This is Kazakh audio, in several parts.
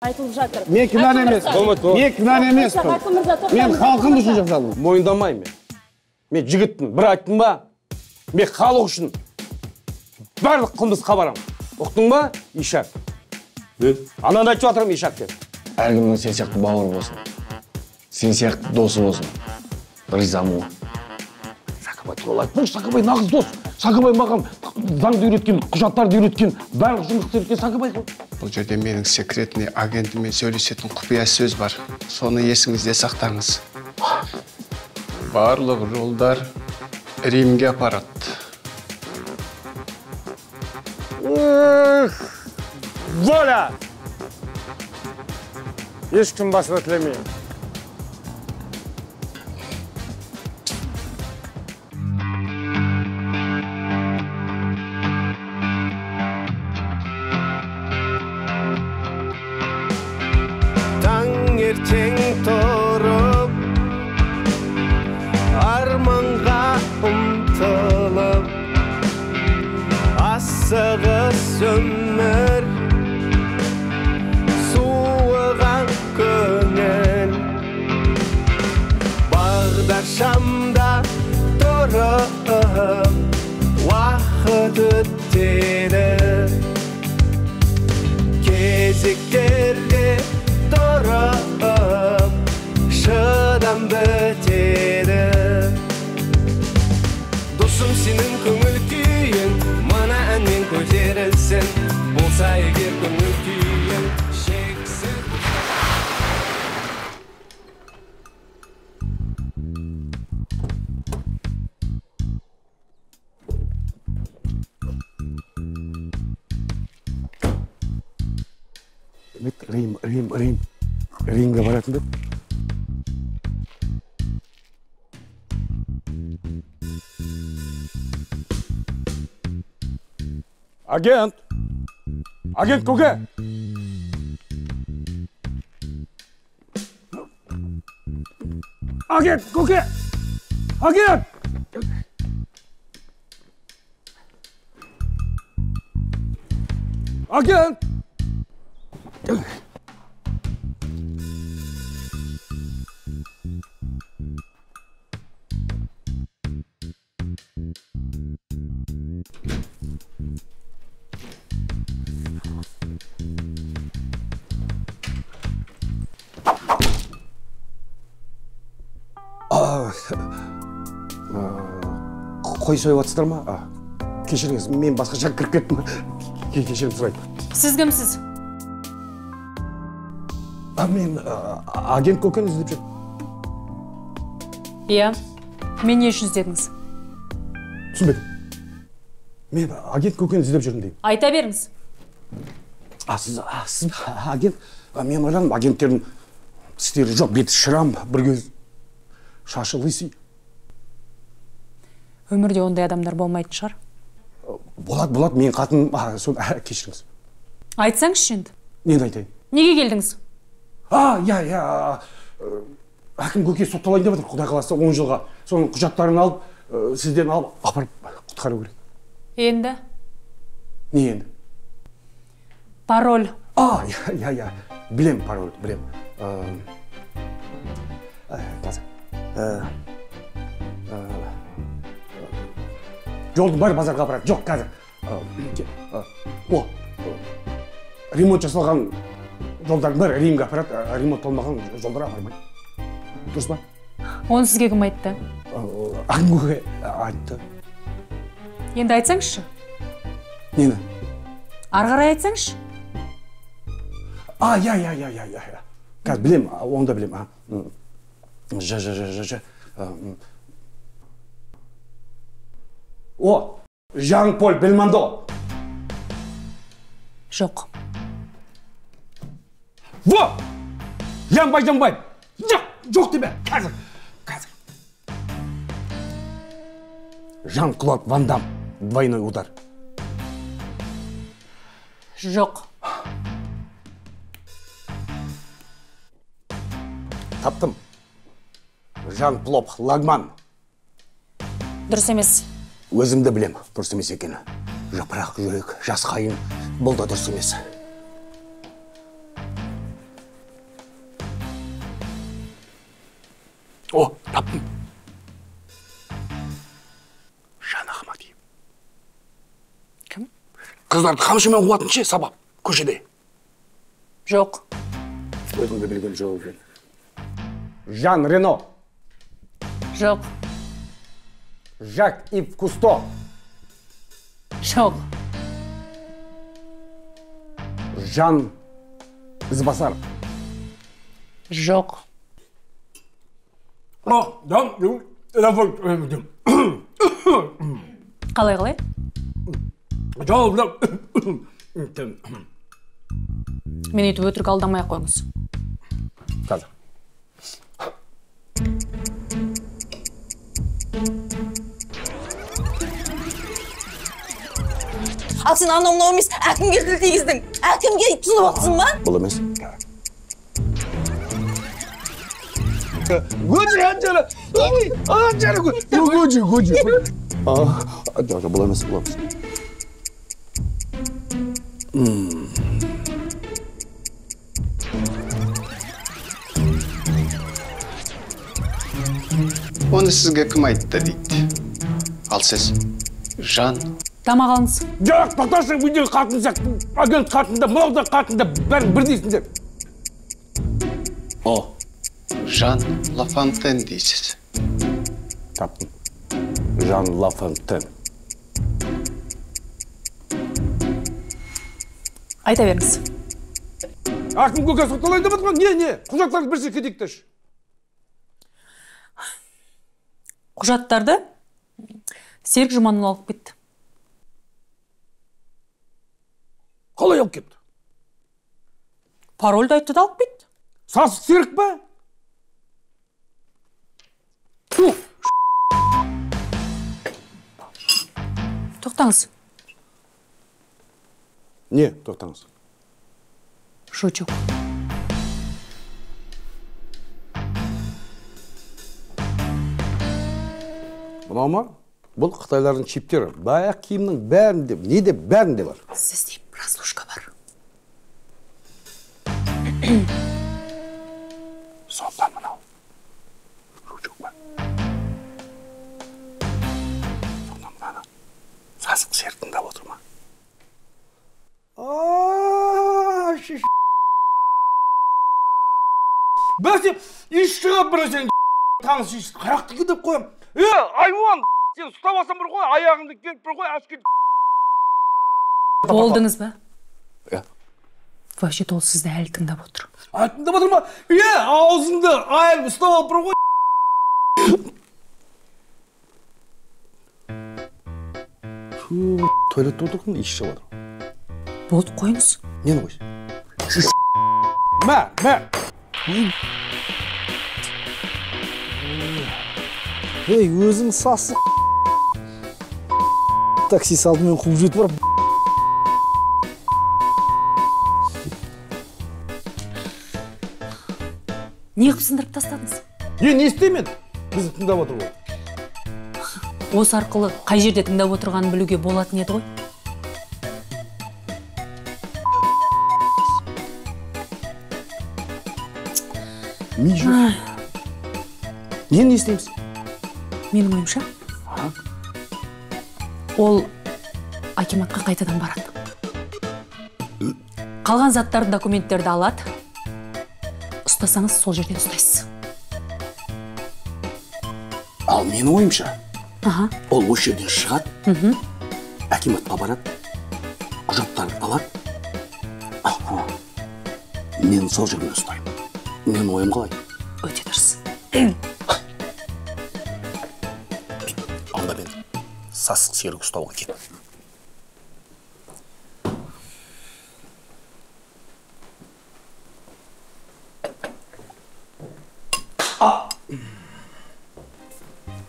Айтылып жатыр. Мен кінәлі емеспін. Мен кінәлі емеспін. Мен халқым үшін жасадым. Мойындамаймын. Мен жігітпін. Бір айттым ба? Мен халық үшін барлық қылмысқа барамын. Ұқтың ба? Ишак. Ананы айтып жатырмын Ишак деп. Әркімнің сен сияқты бауыр болсын. Сен сияқты досы болсын. Ризамын. Сақыбай туралы айтпаңшы, Сақыбай нағыз дос. Сақыбай маған заңды үйреткен, құжаттарды үйреткен, барлық жұмысты үйреткен Сақыбай ғой. Бұл жерде менің секретный агентімен сөйлесетін құпия сөз бар. Соны есіңізде сақтаңыз. Барлық жолдар Римге апарады. Воля! Ешкім басына тілемейін. Таңертең тұрып, арманға ұмтылып, асығыс өмір, суыған көңіл, бағдаршамда тұрып, уақыт өтеді, кезектерде тұрып, шыдам бітеді. Досым, сенің көңіл күйің мына әнмен көтерілсін, болса егер көңіл күйің шексіз. Римге баратын деп. Агент! Агент көке! Агент көке! Агент! Агент! Қой сойып атсыздар ма? Кешіріңіз, мен басқа жаққа кіріп кеттім. Кешірім сұрайды. Сіз кімсіз? Мен агент көкені іздеп жүрмін. Иә, мен не үшін іздедіңіз? Түсінбедім. Мен агент көкені іздеп жүрмін деймін. Айта беріңіз. Сіз агент? Мен ойладым, агенттердің істері жоқ, беті шырам, бір көз шашы лысый. Өмірде ондай адамдар болмайтын шығар. Болады, мен қатын, кешіріңіз. Айтсаңызшы енді. Нені айтайын? Неге келдіңіз? Әкім көке сотталайын деп отыр, құдай қаласа 10 жылға. Соның құжаттарын алып, сізден алып, апарып құтқару керек. Енді? Не енді? Пароль. Білем пароль, білем. Қазір. Жолдың бәрі базарға апарады. Жоқ, қазір. Ремонт жасалған жолдардың бәрі Римге апарады, ремонт болмаған жолдар апармайды. Дұрыс па? Оны сізге кім айтты? Аңгөге айтты. Енді айтсаңызшы. Нені? Ары қарай айтсаңызшы. Қазір білем, оны да білем. Жан-Поль Бельмондо. Жоқ. Жанбай. Жоқ тебе. Қазір. Жан-Клод Ван Дам. Двойной удар. Жоқ. Таптым. Жан-Клод Лагман. Дұрыс емес. Өзімді білем, дұрыс емес екені. Жапырақ жүрек, жас қайын, бұл да дұрыс емес. О, таптым. Жан Ахмадиев. Кім? Қыздарды қамшымен қуатын ше, сабап, көшеде. Жоқ. Өзіңді білген жауап жөн. Жан Рено. Жоқ. Жак Ив Кусто. Жоқ. Жан Ізбасаров. Жоқ. Қалай? Мен өйтіп өтірік алдамай ақ қойыңыз. Қазір. Ал сен анау-мынау емес, әкімге тіл тигіздің. Әкімге тұзып отырсың ба? Бұл емес. Гөжі, Анжела! Ой, Анжела, гөжі. Жоқ, бұл емес, бұл емес. Оны сізге кім айтты дейді. Ал сіз Жан. Тамақ алыңыз. Жоқ, тоқташы, үйдегі қатын сияқты, агент қатында, мынау қатында бәрін бірдейсіңдер. О, Жан Лафонтен дейсіз. Таптым. Жан Лафонтен. Айта беріңіз. Ақын көке соқталайын деп отырған, не? Құжаттарды бірсе кетейіктеш. Құжаттарды Серік Жұманұлы алып кетті. Қалай алып кетті? Парольді айтты да алып кетті. Сасық Серік па? Тоқтаңыз. Не, тоқтаңыз. Шучу. Мынау ма? Бұл Қытайлардың чиптері. Баяқ киімнің бәрінде, не де бәрінде бар. Сізде разлушка бар. Сонда мынау. Шучук бар. Сонда мынаны сасық Серік тыңдап отыр ма? Бәсе, еш шығап біресен таныс еш қаяқты кедіп қоям. Айуан, сен ұстап алсам бір қой, аяғыңды келіп бір қой, әшкет. Болдыңыз ба? Иә. Вообще-то ол сізді әлі тыңдап отыр. Тыңдап отыр ма? Аузыңды айып ұстап алып бір қой. Туалетте отырғын, еш шығып отыр. Болды, қойыңыз. Нені қойсын? Мә. Ей, өзің сасық. Такси салдымен қуып жетіп барып. Не қып сындырып тастадыңыз? Не істемеді? Бізді тыңдап отыр ғой. Осы арқылы қай жерде тыңдап отырғанын білуге болатын еді ғой. Не істейміз? Менің ойымша, ол акиматқа қайтадан барады. Қалған заттарды, документтерді алады. Ұстасаңыз, сол жерден ұстайсыз. Ал менің ойымша, Ол осы жерден шығады, акиматқа барады, құжаттарын алады. Мен сол жерден ұстаймын. Мен ойым қалай? Өте дұрыс. Анда мен сасық Серік ұстауға кетіп.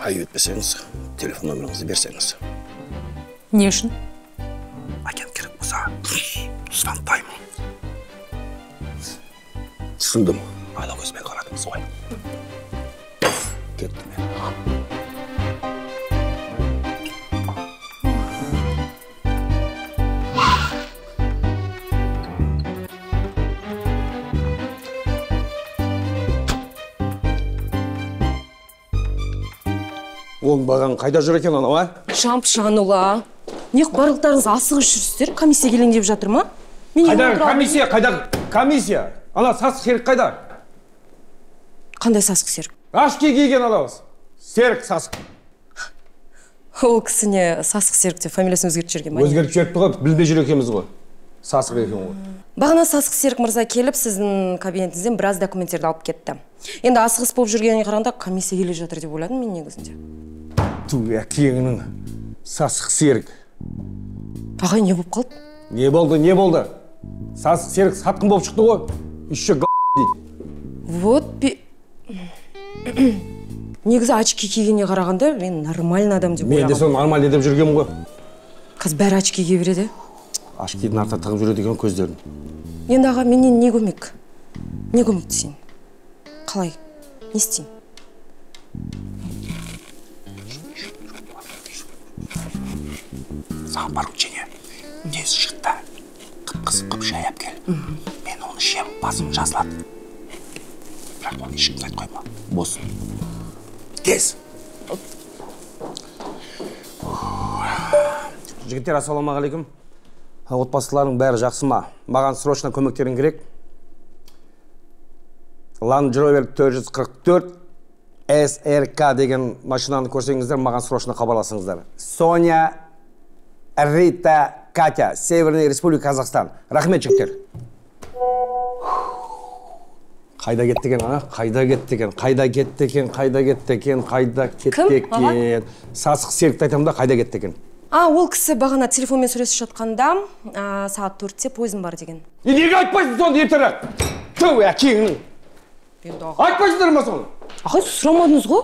Айып етпесеңіз, телефон номеріңізді берсеңіз. Не үшін? Агент керек болса, звондаймын. Түсіндім. Ала көзбен қарадыңыз ғой. Кеттім мен. Ол баған қайда жүр екен анау, а? Шампышанула. Неқ барлықтарыңыз асығып жүрсіздер? Комиссия келейін деп жатыр ма? Қайда комиссия, қайда комиссия? Ана сасық серік қайда? Қандай сасық серік? Ашке киген анауыз. Серік сасық. Ол кісіне сасық серік деп фамилиясын өзгертіп жүрген ба? Өзгертіп жіберіпті ғой, білмей жүр екенбіз ғой. Сасық екен ғой. Бағана сасық серік мырза келіп, сіздің кабинетіңізден біраз документтерді алып кетті. Енді асығыс болып жүргеніне қарағанда комиссия келе жатыр деп ойладым мен негізінде. Әкеңнің сасық серік. Ағай, не болып қалды? Не болды? Сасық серік сатқын болып шықты ғой. Еще дейді. Вот негізі очки кигеніне қарағанда мен нормальный адам деп Мен де соны нормальный деп жүргенмін ғой. Қазір бәрі очки кие береді. Ашкидің арта тығып жүреді екен көздерін. Енді аға, менен не көмек? Не көмектесейін? Қалай? Не істейін? Саған поручение. Тез шықта. Қып-қызып қып шай әп кел. Мен оны шем, басым жазылады. Бірақ оны ешкімге айтып қойма. Бос. Тез. Жігіттер, ассалаумағалейкум. Отбасыларың бәрі жақсы ма? Маған срочно көмектерің керек. Land Rover 444 SRK деген машинаны көрсеңіздер, маған срочно хабарласыңыздар. Соня, Рита, Катя, Северная Республика, Казахстан. Рахмет, жігіттер. Қайда кетті екен, ана? Қайда кетті екен? Кім? Сасық серікті айтамын да, қайда кетті екен? Ол кісі бағана телефонмен сөйлесіп жатқанда, сағат 4-те пойызым бар деген. Неге айтпайсың соны ертерек? Түу, әкеңнің. Айтпайсыңдар ма соны? Ағай, сұрамадыңыз ғой?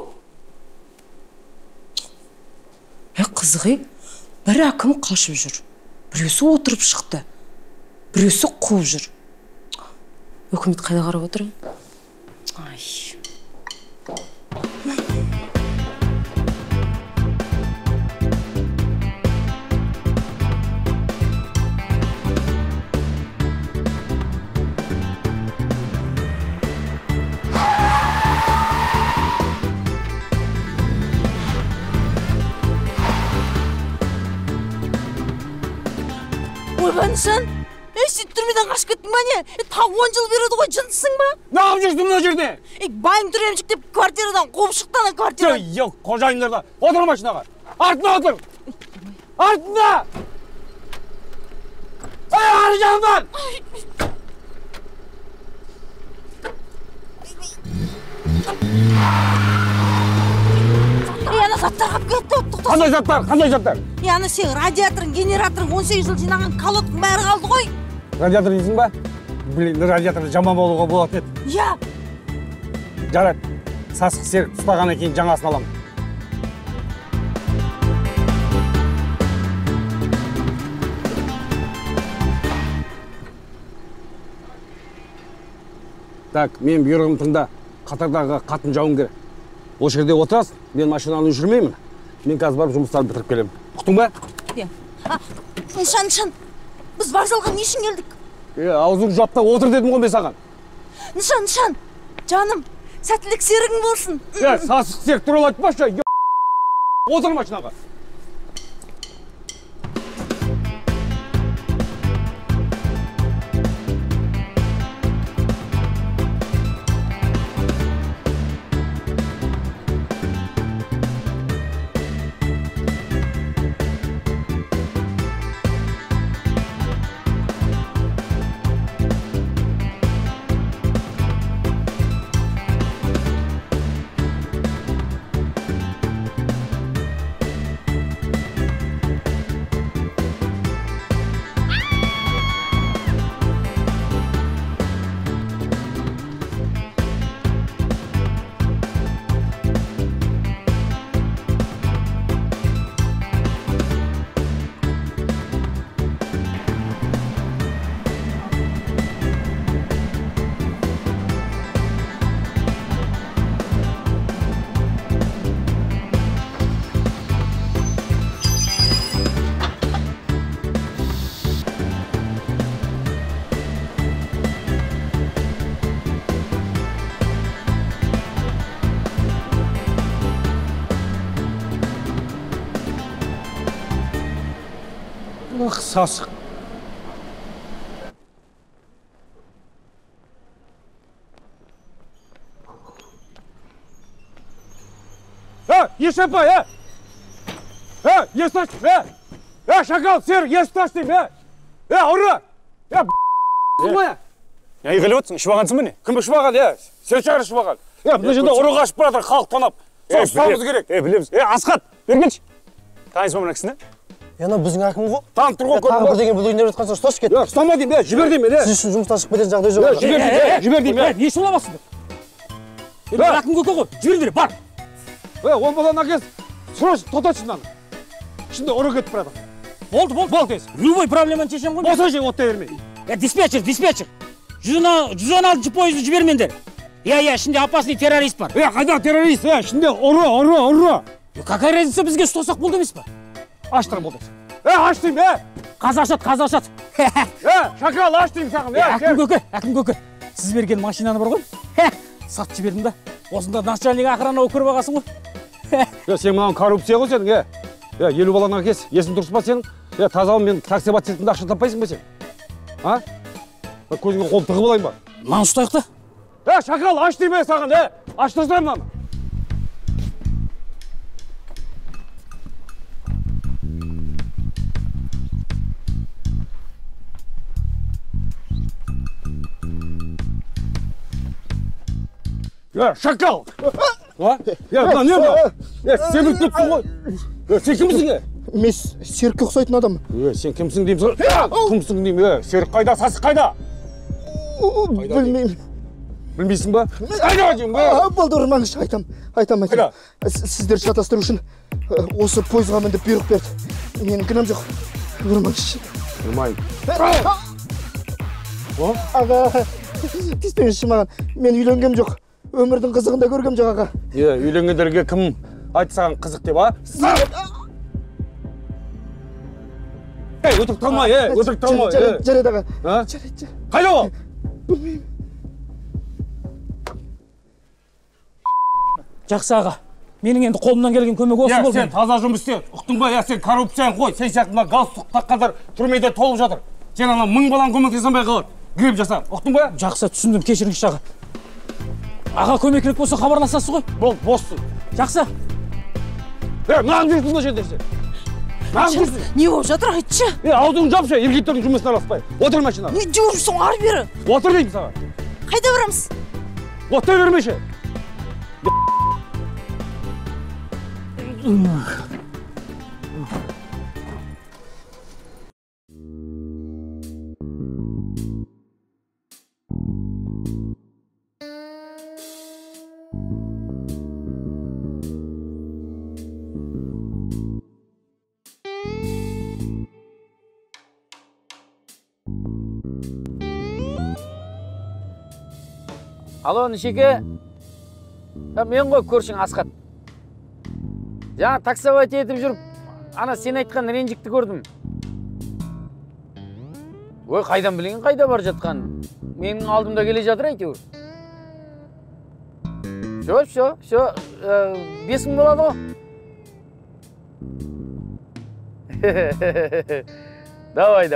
Қызығы, бір әкім қашып жүр. Біреусі отырып шықты. Біреусі қуып жүр. Өкімет қайда қарап отыр? Ай. Ойбанышын, сөйтіп түрмеден қашып кеттің ба не? Тау 10 жыл береді ғой, жындысың ба? Не қылып жүрсің мына жерде? Байым түремшік деп квартирадан қуып шықты ана квартирадан. Жоқ, қожайындарда. Отыр машинаға. Артына отыр. Артына! Ары жағынан! Ана заттар қап кетті, тоқтасын. Қандай заттар? Ана сен радиаторың, генераторың 18 жыл жинаған колодкың бәрі қалды ғой. Радиатор дейсің ба? Блин, радиаторы жаман болуға болатын еді. Я. Жарат, сасық серік ұстағаннан кейін жаңасын аламын. Так, мен бұйрығым тыңда. Қатардағы қатын жауынгер. Ол жерде отырасың, мен машинаны жүрмеймін. Мен қазір барып жұмыстарды бітіріп келемін. Ұқтың ба? Нышан, біз вокзалға не үшін келдік? Аузың жапта отыр дедім ғой мен саған. Нышан, жаным, сәттілік серігің болсын. Сасық серік туралы айтпашы. Отыр машинаға. сасық. Еш апай, есті ач, шакал, сер, есті ач дейм, ұры, Не қылып отырсың, ішіп алғансың ба не? Кім ішіп алған, сен шығар ішіп алған. Бұл жерде ұры қашып баратыр, халық тонап. Соны ұстауымыз керек. Білеміз. Асқат, бергенші. Таныс ба мына кісіні? Ана біздің әкім ғой. Танып тұр ғой, Тағы бір деген бұл үйіне жатқан соң ұсташы кет. ұстама дейм, жібер дейм, Сіз үшін жұмыстан шығып кететін жағдай жоқ. жібер дейм. Не ішіп аламасыңдар? Әкім көке ғой, жіберіңдер, бар. Он баланы әкес, срочно тоташы мынаны. Ішінде ұры кетіп барады. Болды тез. Любой проблеманы шешем ғой. Болса же оттай бермей. Диспетчер. 116 пойызды жібермеңдер. Ішінде опасный террорист бар. Қайда террорист, ішінде ұры. Какая разница, бізге ұстасақ болды емес па? Аштыр болды. Аш дейм, Қазы ашат. Шакал, аш дейм саған. Әкім көке. Сіз берген машинаны бар ғой? Сатып жібердім да. Осында начальник охрана көріп ағасың ғой. Сен маған коррупция ғой сенің, 50 баланы әкес, есің дұрыс ба сенің? Тазалым мен такси батсетінде ақша таппайсың ба сен? Көзіңе қол тығып алайын ба? Маған ұстайық та. Шакал, аш дейм саған, аштырсай мынаны. Шакал! Мына не бұл? Сен біліп кеттің ғой. Сен кімсің? Мен Серікке ұқсайтын адам. Сен кімсің деймін? Кімсің деймін? Серік қайда, сасық қайда? Білмеймін. Білмейсің ба? Қайда деймін ба? Болды, ұрмаңыз, айтам. Сіздер шатастыру үшін осы пойызға мінді бұйрық берді. Менің кінәм жоқ. Ұрмаңыз. Ұрмайын. Аға, тиіспеңізші маған. Мен үйленгем жоқ. Өмірдің қызығында көргем жоқ, аға. Үйленгендерге кім айтты саған қызық деп, өтірік талма. Жарайды, аға. Қайда ол? Білмеймін. Жақсы аға. Менің енді қолымнан келген көмек осы болды. Сен таза жұмыс істе. Ұқтың ба, сен коррупцияны қой. Сен сияқты мына галстук таққандар түрмеде толып жатыр. Сен ана 1000 баланы көмектесе алмай қалады. Греб жаса. Ұқтың ба? Жақсы, түсіндім, кешіріңізші аға. Аға көмек керек болса хабарласасыз ғой. Бол, боссың. Жақсы. Мынаған жүрсің бұл жерде сен. Мынаған жүрсің. Не болып жатыр, айтшы. Аузыңды жапшы, еркектердің жұмысына араласпай. Отыр машинаға. Не жүрсің, ары бері. Отыр деймін саған. Қайда барамыз? Оттай бермеші. Алло, Нишеке. Мен ғой көршің Асқат. Жаңа таксовать етіп жүріп, ана сен айтқан ренжікті көрдім. Ой, қайдан білген қайда бар жатқан? Менің алдымда келе жатыр әйтеуір. Шо, 5000 болады ғой. Давай.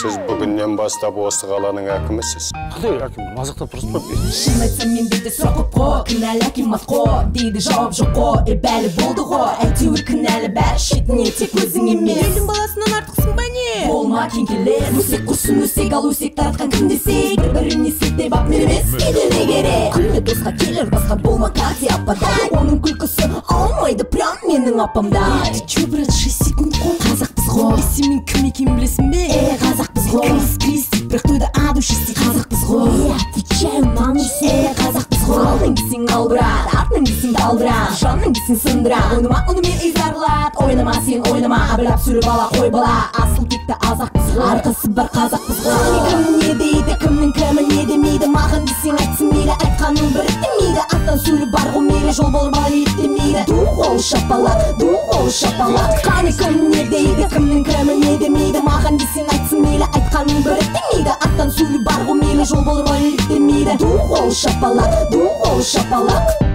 Сіз бүгіннен бастап осы қаланың әкімісіз. Қандай әкім? Мазақтап тұрсыз ба? Шын айтсам мен берде сұрақ көп қой, кінәлі әкем аз қой, дейді жауап жоқ қой, бәлі болды ғой, әйтеуір кінәлі бәрі шетінен тек өзің емес. Елдің баласынан артықсың ба не? Болма кеңкелер, өсек құрсын өсек, ал өсек таратқан кім десек, бір-біріне сеттеп ап мен емес, кедене керек. Күллі досқа келер, басқа болма Катя ападай, оның күлкісі алмайды прям менің апамдай. Ты чё, брат, 6 секунд қой, қазақпыз ғой, сен кім екенін білесің бе? Қазақпыз ғой, крестик, бірақ тойда аду шестик, қазақпыз ғой. Отвечаю, нанысын, қазақпыз ғой. Алдың кесің ал, брат, артың кесің дал, брат, жаның кесің сындырат. Ойнама, онымен изарлат, ойнама сен, ойнама, абылап сүрі бала, қой бала, асыл текті азақпыз ғой, арқасы бар қазақпыз ғой. Кім не дейді, кімнің кімі не демейді, маған десең айтсын мейлі, айтқаның бір демейді, аттан сүрі бар ғой мейлі, жол бол бала еттемейді. Ду қол шапалат, қаны кім не дейді, кімнің кімі не демейді, маған десең айтсын мейлі, айтқаның бір демейді, аттан сүрі бар ғой мейлі, жол бол бала ду қол шапалақ